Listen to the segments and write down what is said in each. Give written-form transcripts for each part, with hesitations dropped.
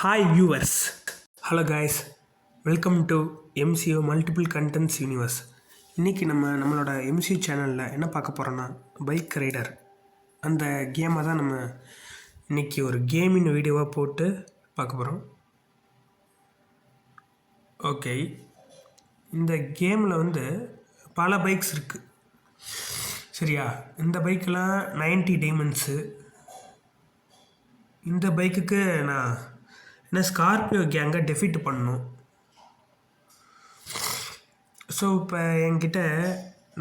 Hi viewers. Hello guys. Welcome to MCO Multiple Contents Universe. இன்றைக்கி நம்மளோட MCO சேனலில் என்ன பார்க்க போகிறோன்னா பைக் ரைடர் அந்த கேமை தான் நம்ம இன்றைக்கி ஒரு கேமின் வீடியோவாக போட்டு பார்க்க போகிறோம். ஓகே, இந்த கேமில் பல பைக்ஸ் இருக்குது சரியா. இந்த பைக்கெலாம் 90 டைமண்ட்ஸு. இந்த பைக்குக்கு நான் ஸ்கார்பியோ கேங்கை டெஃபிட் பண்ணணும். ஸோ இப்போ என்கிட்ட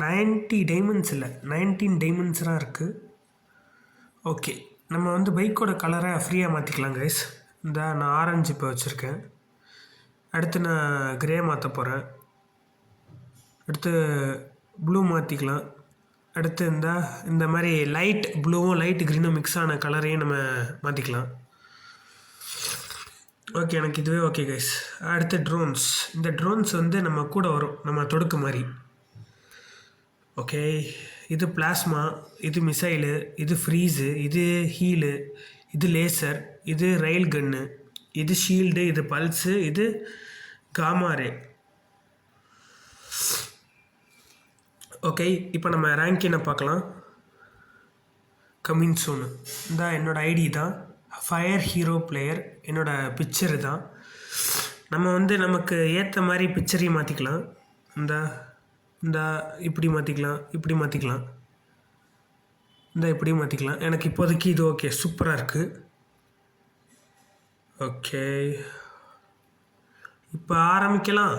90 டைமண்ட்ஸ் இல்லை, 19 டைமண்ட்ஸ்லாம் இருக்குது. ஓகே, நம்ம பைக்கோட கலரை ஃப்ரீயாக மாற்றிக்கலாம் கைஸ். நான் ஆரஞ்சு இப்போ வச்சுருக்கேன். அடுத்து நான் கிரே மாற்ற போகிறேன். அடுத்து ப்ளூ மாற்றிக்கலாம். அடுத்து இந்த மாதிரி லைட் ப்ளூவும் லைட் க்ரீனும் மிக்ஸ் ஆன கலரையும் நம்ம மாற்றிக்கலாம். ஓகே, எனக்கு இதுவே ஓகே கைஸ். அடுத்து ட்ரோன்ஸ். இந்த ட்ரோன்ஸ் நம்ம கூட வரும், நம்ம தொடுக்க மாதிரி. ஓகே, இது பிளாஸ்மா, இது மிசைலு, இது ஃப்ரீஸு, இது ஹீலு, இது லேசர், இது ரயில் கன்னு, இது ஷீல்டு, இது பல்ஸு, இது காமாரே. ஓகே, இப்போ நம்ம ரேங்கினை பார்க்கலாம். கமிங் சூனு. என்னோடய ஐடி தான், ஃபயர் ஹீரோ பிளேயர். என்னோடய பிக்சரு தான். நம்ம நமக்கு ஏற்ற மாதிரி பிக்சரையும் மாற்றிக்கலாம். இப்படி மாற்றிக்கலாம், இப்படி மாற்றிக்கலாம், இப்படி மாற்றிக்கலாம். எனக்கு இப்போதைக்கு இது ஓகே, சூப்பராக இருக்குது. ஓகே, இப்போ ஆரம்பிக்கலாம்.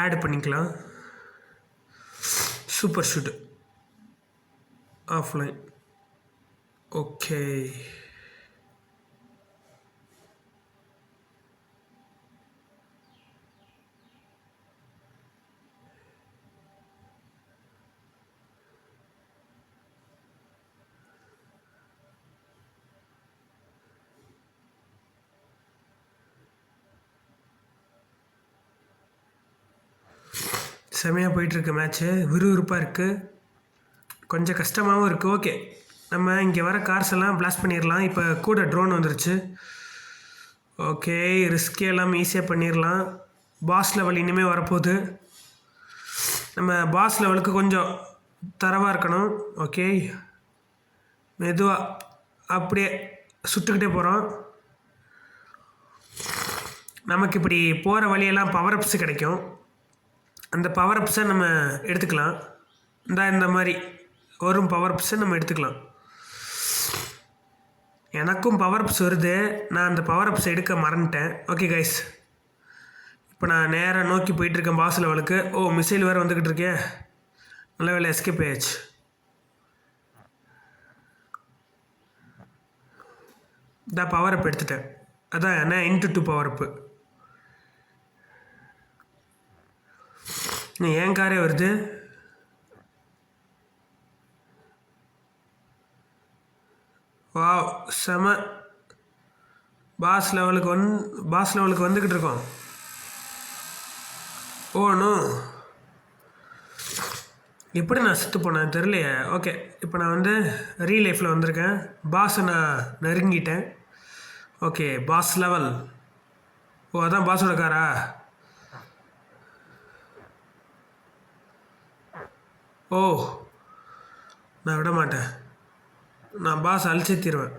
ஆட் பண்ணிக்கலாம். Super shoot offline. ஓகே, செமையாக போயிட்டுருக்கு மேட்ச்சு. விறுவிறுப்பாக இருக்குது, கொஞ்சம் கஷ்டமாகவும் இருக்குது. ஓகே, நம்ம இங்கே வர கார்ஸ் எல்லாம் பிளாஸ்ட் பண்ணிடலாம். இப்போ கூட ட்ரோன் வந்துருச்சு. ஓகே, ரிஸ்கே எல்லாம் ஈஸியாக பண்ணிடலாம். பாஸ் லெவல் இனிமேல் வரப்போகுது. நம்ம பாஸ் லெவலுக்கு கொஞ்சம் தரவாக இருக்கணும். ஓகே, மெதுவாக அப்படியே சுட்டுக்கிட்டே போகிறோம். நமக்கு இப்படி போகிற வழியெல்லாம் பவர் அப்ஸ் கிடைக்கும். அந்த பவர் அப்ஸை நம்ம எடுத்துக்கலாம். இந்த மாதிரி வரும் பவர் அப்ஸை நம்ம எடுத்துக்கலாம். எனக்கும் பவர் அப்ஸ் வருது, நான் அந்த பவர் அப்ஸை எடுக்க மறந்துட்டேன். ஓகே கைஸ், இப்போ நான் நேராக நோக்கி போயிட்டுருக்கேன் பாஸ் லெவலுக்கு. ஓ, மிசைல் வேறு வந்துக்கிட்டு இருக்கே. நல்ல வேலை எஸ்கேப் ஆயிடுச்சு. பவர் அப் எடுத்துட்டேன். அதான் என்ன ×2 பவர் அப்பு. என் காரே வருது. வா, செம. பாஸ் லெவலுக்கு வந்துக்கிட்டு இருக்கோம். ஓனோ, எப்படி நான் செத்து போனேன் தெரியலையே. ஓகே, இப்போ நான் ரீல் லைஃப்பில் வந்திருக்கேன். பாஸை நான் நெருங்கிட்டேன். Okay, boss level. ஓ, அதான் பாஸோட காரா. ஓ, நான் விட மாட்டேன். நான் பாஸ் அழிச்சே தீருவேன்.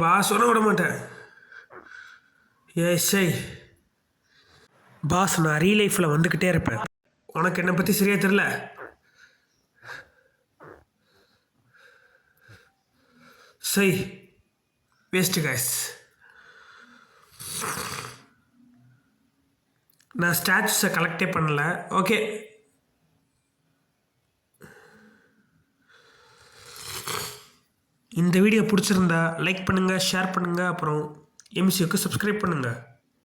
பாஸ் ஒன்றும் விட மாட்டேன். சை பாஸ், நான் ரீ லைஃப்பில் வந்துக்கிட்டே இருப்பேன். உனக்கு என்னை பற்றி சரியாக தெரில. சை வேஸ்ட்டு கைஸ். நான் ஸ்டாச்சுஸை கலெக்டே பண்ணல. ஓகே, இந்த வீடியோ பிடிச்சிருந்தா லைக் பண்ணுங்கள், ஷேர் பண்ணுங்கள், அப்புறம் MCOக்கு சப்ஸ்கிரைப் பண்ணுங்கள்.